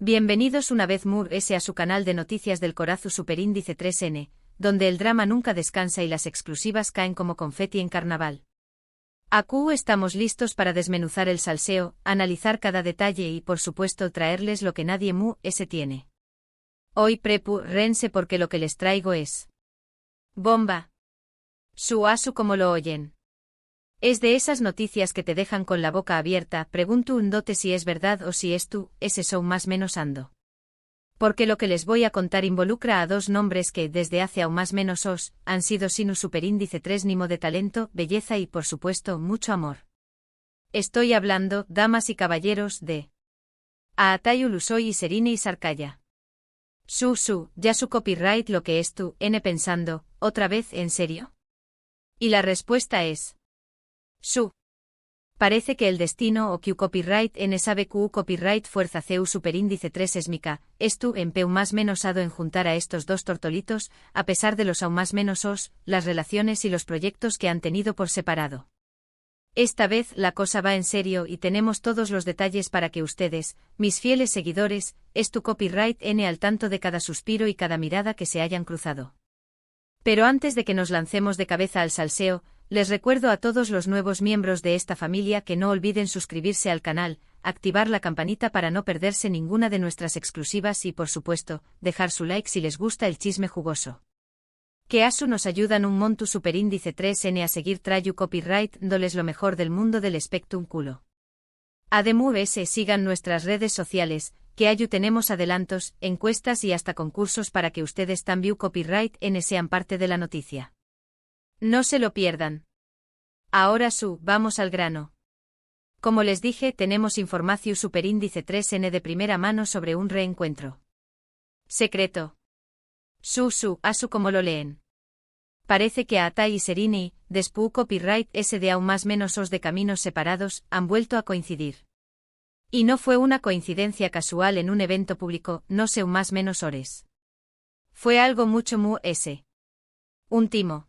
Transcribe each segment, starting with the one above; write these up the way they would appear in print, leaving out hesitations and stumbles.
Bienvenidos una vez a su canal de noticias del Corazu Superíndice 3N, donde el drama nunca descansa y las exclusivas caen como confeti en carnaval. Aquí estamos listos para desmenuzar el salseo, analizar cada detalle y por supuesto traerles lo que nadie tiene. Hoy prepárense porque lo que les traigo es bomba. Su asu como lo oyen. Es de esas noticias que te dejan con la boca abierta, pregunto un dote si es verdad o si es tú, ese son más menos ando. Porque lo que les voy a contar involucra a dos nombres que, desde hace aún más menos han sido sinu superíndice 3 nimo de talento, belleza y por supuesto mucho amor. Estoy hablando, damas y caballeros, de Aatayu Ulusoy y Serine y Sarkaya. Ya su copyright lo que es tú, pensando, ¿otra vez en serio? Y la respuesta es parece que el destino o que copyright sabe que copyright fuerza ceu superíndice 3 esmica, estu en peu más menos ado en juntar a estos dos tortolitos, a pesar de los aún más menos las relaciones y los proyectos que han tenido por separado. Esta vez la cosa va en serio y tenemos todos los detalles para que ustedes, mis fieles seguidores, tu copyright al tanto de cada suspiro y cada mirada que se hayan cruzado. Pero antes de que nos lancemos de cabeza al salseo, les recuerdo a todos los nuevos miembros de esta familia que no olviden suscribirse al canal, activar la campanita para no perderse ninguna de nuestras exclusivas y por supuesto, dejar su like si les gusta el chisme jugoso. Que asu nos ayudan un montu superíndice 3N a seguir trayu copyright dándoles lo mejor del mundo del espectrum culo. Además sigan nuestras redes sociales, que ayu tenemos adelantos, encuestas y hasta concursos para que ustedes también copyright sean parte de la noticia. No se lo pierdan. Ahora vamos al grano. Como les dije, tenemos información superíndice 3N de primera mano sobre un reencuentro secreto. Asu como lo leen. Parece que Aatai y Serine, después copyright de aún más menos de caminos separados, han vuelto a coincidir. Y no fue una coincidencia casual en un evento público, no sé más menos horas. Fue algo mucho un timo.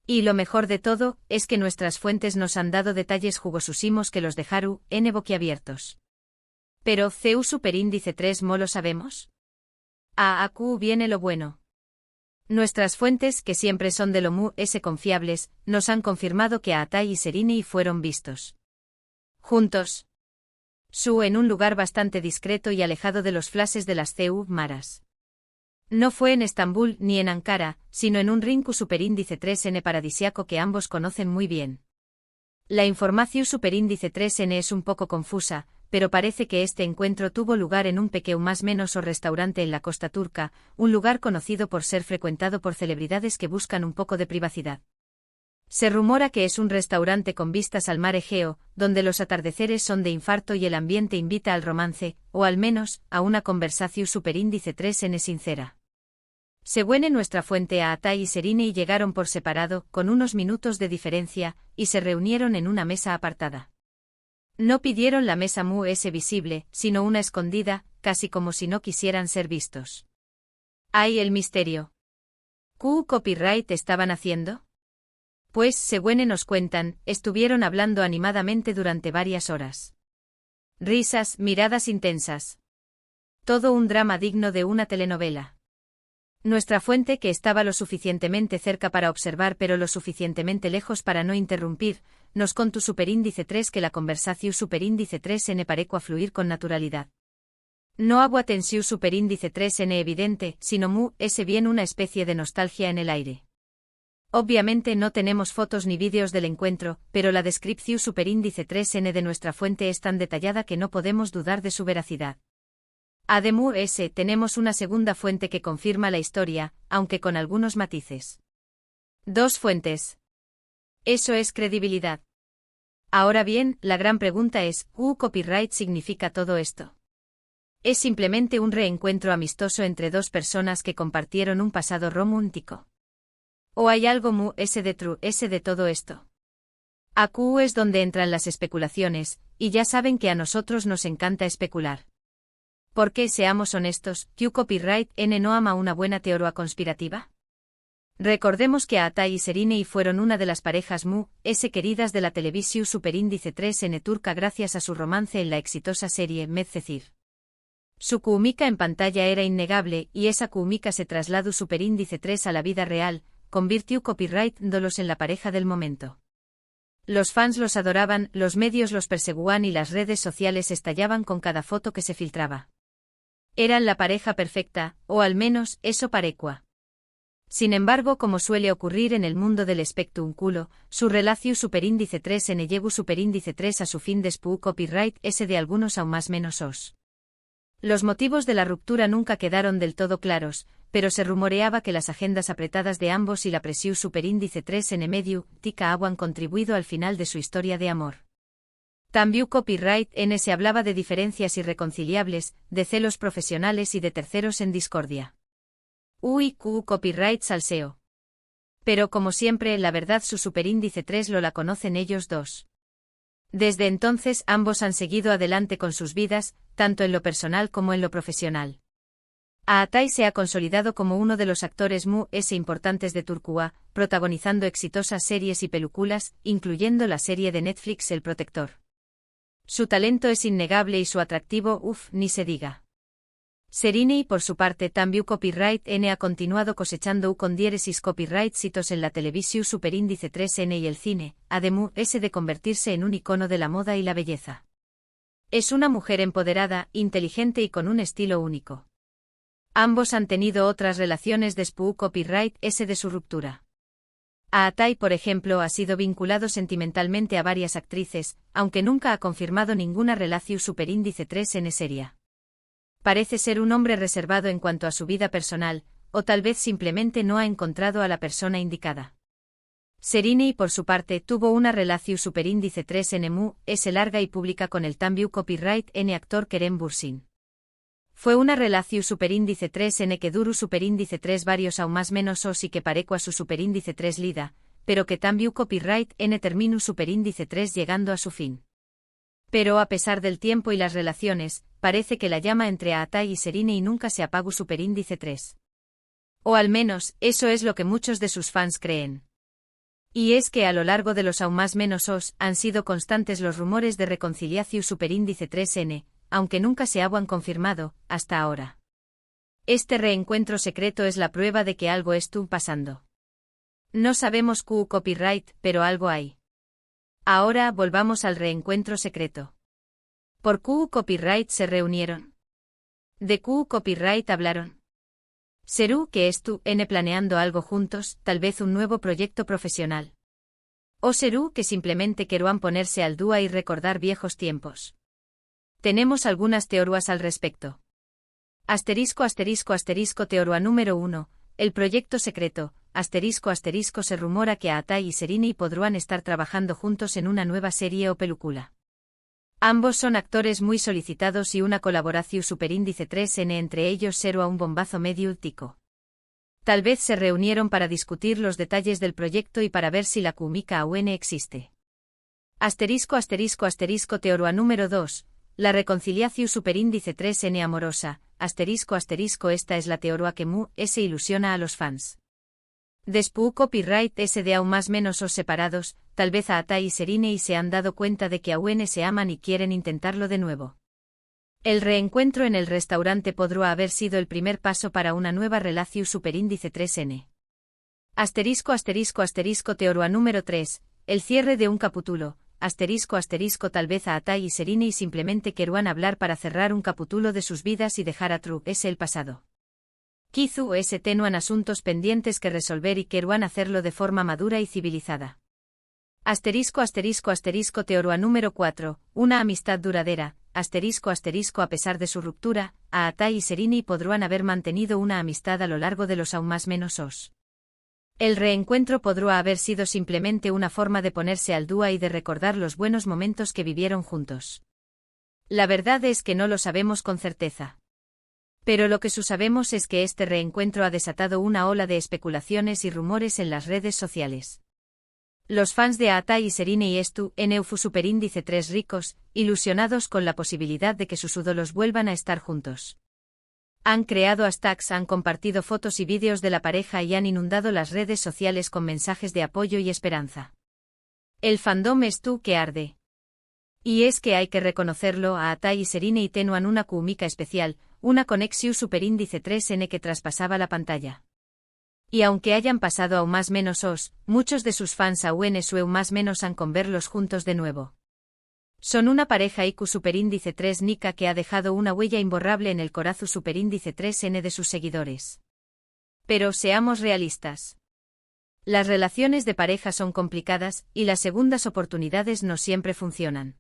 Y lo mejor de todo, es que nuestras fuentes nos han dado detalles jugosísimos que los dejaron boquiabiertos. Pero, ¿ceu superíndice 3 lo sabemos? Aquí viene lo bueno. Nuestras fuentes, que siempre son de lo confiables, nos han confirmado que Aatai y Serine fueron vistos juntos. En un lugar bastante discreto y alejado de los flashes de las maras. No fue en Estambul ni en Ankara, sino en un rinku superíndice 3N paradisiaco que ambos conocen muy bien. La información superíndice 3N es un poco confusa, pero parece que este encuentro tuvo lugar en un pequeño más menos restaurante en la costa turca, un lugar conocido por ser frecuentado por celebridades que buscan un poco de privacidad. Se rumora que es un restaurante con vistas al mar Egeo, donde los atardeceres son de infarto y el ambiente invita al romance, o al menos, a una conversación superíndice 3N sincera. Según nuestra fuente Aatai y Serine llegaron por separado, con unos minutos de diferencia, y se reunieron en una mesa apartada. No pidieron la mesa visible, sino una escondida, casi como si no quisieran ser vistos. ¿Hay el misterio? ¿Qué copyright estaban haciendo? Pues, según nos cuentan, estuvieron hablando animadamente durante varias horas. Risas, miradas intensas. Todo un drama digno de una telenovela. Nuestra fuente, que estaba lo suficientemente cerca para observar pero lo suficientemente lejos para no interrumpir, nos contó superíndice 3 que la conversación superíndice 3N pareció a fluir con naturalidad. No agua tensión superíndice 3N evidente, sino bien una especie de nostalgia en el aire. Obviamente no tenemos fotos ni vídeos del encuentro, pero la descripción superíndice 3N de nuestra fuente es tan detallada que no podemos dudar de su veracidad. Además, tenemos una segunda fuente que confirma la historia, aunque con algunos matices. Dos fuentes. Eso es credibilidad. Ahora bien, la gran pregunta es, ¿qué copyright significa todo esto? ¿Es simplemente un reencuentro amistoso entre dos personas que compartieron un pasado romántico? ¿O hay algo de todo esto? Aquí es donde entran las especulaciones, y ya saben que a nosotros nos encanta especular. Porque, seamos honestos, ¿qué copyright no ama una buena teoría conspirativa? Recordemos que Aatai y Serine fueron una de las parejas queridas de la televisión superíndice 3N turca gracias a su romance en la exitosa serie Medcezir. Su química en pantalla era innegable y esa química se trasladó superíndice 3 a la vida real, convirtió copyright-dolos en la pareja del momento. Los fans los adoraban, los medios los perseguían y las redes sociales estallaban con cada foto que se filtraba. Eran la pareja perfecta, o al menos, eso parecua. Sin embargo, como suele ocurrir en el mundo del espectáculo, su relación superíndice 3 en llegó superíndice 3 a su fin después copyright ese de algunos aún más menos os. Los motivos de la ruptura nunca quedaron del todo claros, pero se rumoreaba que las agendas apretadas de ambos y la presión superíndice 3 en medio, tica habían contribuido al final de su historia de amor. También copyright N se hablaba de diferencias irreconciliables, de celos profesionales y de terceros en discordia. Copyright salseo. Pero como siempre, la verdad su superíndice 3 lo la conocen ellos dos. Desde entonces ambos han seguido adelante con sus vidas, tanto en lo personal como en lo profesional. Aatai se ha consolidado como uno de los actores importantes de Turquía, protagonizando exitosas series y películas, incluyendo la serie de Netflix El Protector. Su talento es innegable y su atractivo, ni se diga. Serini, por su parte, también copyright N ha continuado cosechando con diéresis copyright citos en la televisión superíndice 3N y el cine, además de convertirse en un icono de la moda y la belleza. Es una mujer empoderada, inteligente y con un estilo único. Ambos han tenido otras relaciones después copyright S de su ruptura. Aatai, por ejemplo, ha sido vinculado sentimentalmente a varias actrices, aunque nunca ha confirmado ninguna relación superíndice 3N seria. Parece ser un hombre reservado en cuanto a su vida personal, o tal vez simplemente no ha encontrado a la persona indicada. Serini, por su parte, tuvo una relación superíndice 3N larga y pública con el también copyright N actor Kerem Bürsin. Fue una relación superíndice 3N que duró superíndice 3 varios aún más menos os y que parecua su superíndice 3 lida, pero que también copyright N terminó superíndice 3 llegando a su fin. Pero a pesar del tiempo y las relaciones, parece que la llama entre Aatai y Serini nunca se apagó superíndice 3. O al menos, eso es lo que muchos de sus fans creen. Y es que a lo largo de los aún más menos os, han sido constantes los rumores de reconciliación superíndice 3N, aunque nunca se habían confirmado, hasta ahora. Este reencuentro secreto es la prueba de que algo estuvo pasando. No sabemos copyright, pero algo hay. Ahora volvamos al reencuentro secreto. ¿Por copyright se reunieron? ¿De copyright hablaron? ¿Serú que planeando algo juntos, tal vez un nuevo proyecto profesional? ¿O serú que simplemente querían ponerse al dúa y recordar viejos tiempos? Tenemos algunas teorías al respecto. Teoría número 1, el proyecto secreto, se rumora que Aatai y Serini podrán estar trabajando juntos en una nueva serie o película. Ambos son actores muy solicitados y una colaboración superíndice 3N entre ellos será un bombazo medio tico. Tal vez se reunieron para discutir los detalles del proyecto y para ver si la química aún existe. Teoría número 2, la reconciliación superíndice 3N amorosa, esta es la teoría que se ilusiona a los fans. Después copyright S de aún más menos os separados, tal vez Aatai y Serini se han dado cuenta de que aún se aman y quieren intentarlo de nuevo. El reencuentro en el restaurante podrá haber sido el primer paso para una nueva relación superíndice 3N. Teoría número 3, el cierre de un capítulo, tal vez Aatai y Serini simplemente querrán hablar para cerrar un capítulo de sus vidas y dejar atrás el pasado. Quizú tenuan asuntos pendientes que resolver y querrán hacerlo de forma madura y civilizada. Teoría número 4, una amistad duradera, a pesar de su ruptura, Aatai y Serini podrán haber mantenido una amistad a lo largo de los aún más menos os. El reencuentro podrá haber sido simplemente una forma de ponerse al dúa y de recordar los buenos momentos que vivieron juntos. La verdad es que no lo sabemos con certeza. Pero lo que sabemos es que este reencuentro ha desatado una ola de especulaciones y rumores en las redes sociales. Los fans de Aatai y Serini fu superíndice 3 ricos, ilusionados con la posibilidad de que sus ídolos vuelvan a estar juntos. Han creado hashtags, han compartido fotos y vídeos de la pareja y han inundado las redes sociales con mensajes de apoyo y esperanza. El fandom que arde. Y es que hay que reconocerlo, Aatai y Serini tenuan una química especial, una conexión superíndice 3n que traspasaba la pantalla. Y aunque hayan pasado aún más menos os, muchos de sus fans aún su más menos han con verlos juntos de nuevo. Son una pareja IQ superíndice 3 Nika que ha dejado una huella imborrable en el corazón superíndice 3n de sus seguidores. Pero seamos realistas. Las relaciones de pareja son complicadas, y las segundas oportunidades no siempre funcionan.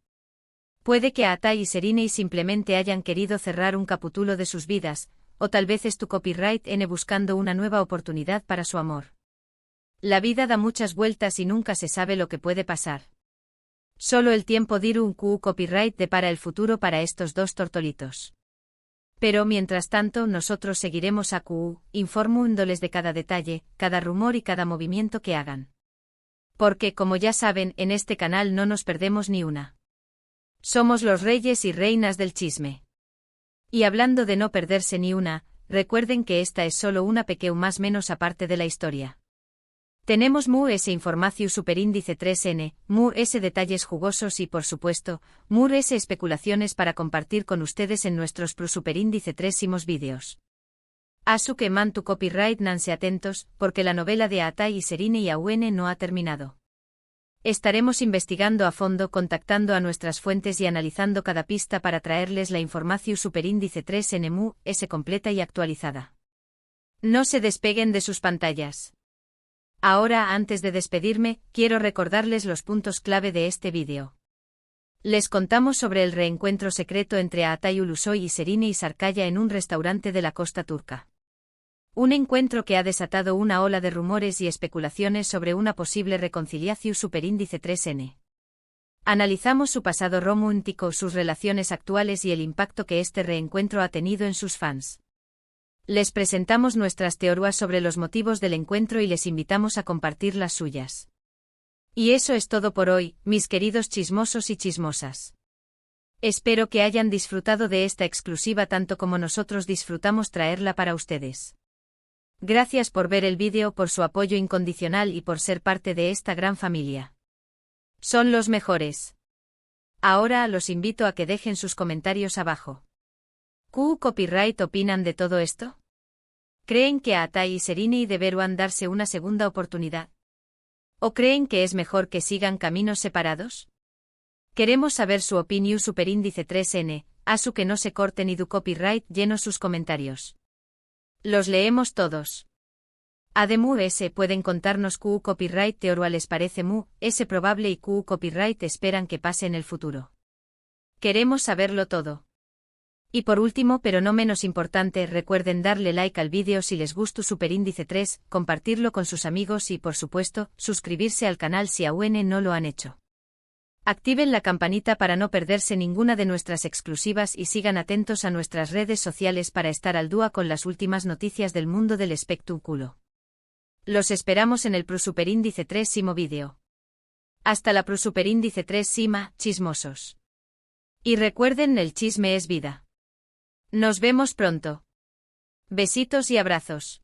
Puede que Atai y Serinei simplemente hayan querido cerrar un capítulo de sus vidas, o tal vez es tu copyright N buscando una nueva oportunidad para su amor. La vida da muchas vueltas y nunca se sabe lo que puede pasar. Solo el tiempo dirá un QU copyright depara el futuro para estos dos tortolitos. Pero mientras tanto nosotros seguiremos a QU, informándoles de cada detalle, cada rumor y cada movimiento que hagan. Porque como ya saben, en este canal no nos perdemos ni una. Somos los reyes y reinas del chisme. Y hablando de no perderse ni una, recuerden que esta es solo una pequeña más menos aparte de la historia. Tenemos ese información superíndice 3n, ese detalles jugosos y por supuesto, ese especulaciones para compartir con ustedes en nuestros superíndice 3 vídeos. Asuke man tu copyright nanse atentos, porque la novela de Atai y Serinei aún no ha terminado. Estaremos investigando a fondo, contactando a nuestras fuentes y analizando cada pista para traerles la información superíndice 3n ese completa y actualizada. No se despeguen de sus pantallas. Ahora, antes de despedirme, quiero recordarles los puntos clave de este vídeo. Les contamos sobre el reencuentro secreto entre Atai Ulusoy y Serinei Sarkaya en un restaurante de la costa turca. Un encuentro que ha desatado una ola de rumores y especulaciones sobre una posible reconciliación superíndice 3n. Analizamos su pasado romántico, sus relaciones actuales y el impacto que este reencuentro ha tenido en sus fans. Les presentamos nuestras teorías sobre los motivos del encuentro y les invitamos a compartir las suyas. Y eso es todo por hoy, mis queridos chismosos y chismosas. Espero que hayan disfrutado de esta exclusiva tanto como nosotros disfrutamos traerla para ustedes. Gracias por ver el vídeo, por su apoyo incondicional y por ser parte de esta gran familia. Son los mejores. Ahora los invito a que dejen sus comentarios abajo. ¿QU copyright opinan de todo esto? ¿Creen que Atai y Serinei deberán darse una segunda oportunidad? ¿O creen que es mejor que sigan caminos separados? Queremos saber su opinión superíndice 3n, asu que no se corten y du copyright lleno sus comentarios. Los leemos todos. Además pueden contarnos QU copyright teoría les parece ese probable y QU copyright esperan que pase en el futuro. Queremos saberlo todo. Y por último pero no menos importante, recuerden darle like al vídeo si les gustó superíndice 3, compartirlo con sus amigos y por supuesto, suscribirse al canal si aún no lo han hecho. Activen la campanita para no perderse ninguna de nuestras exclusivas y sigan atentos a nuestras redes sociales para estar al día con las últimas noticias del mundo del espectáculo. Los esperamos en el superíndice 3 vídeo. Hasta la superíndice 3 chismosos. Y recuerden, el chisme es vida. Nos vemos pronto. Besitos y abrazos.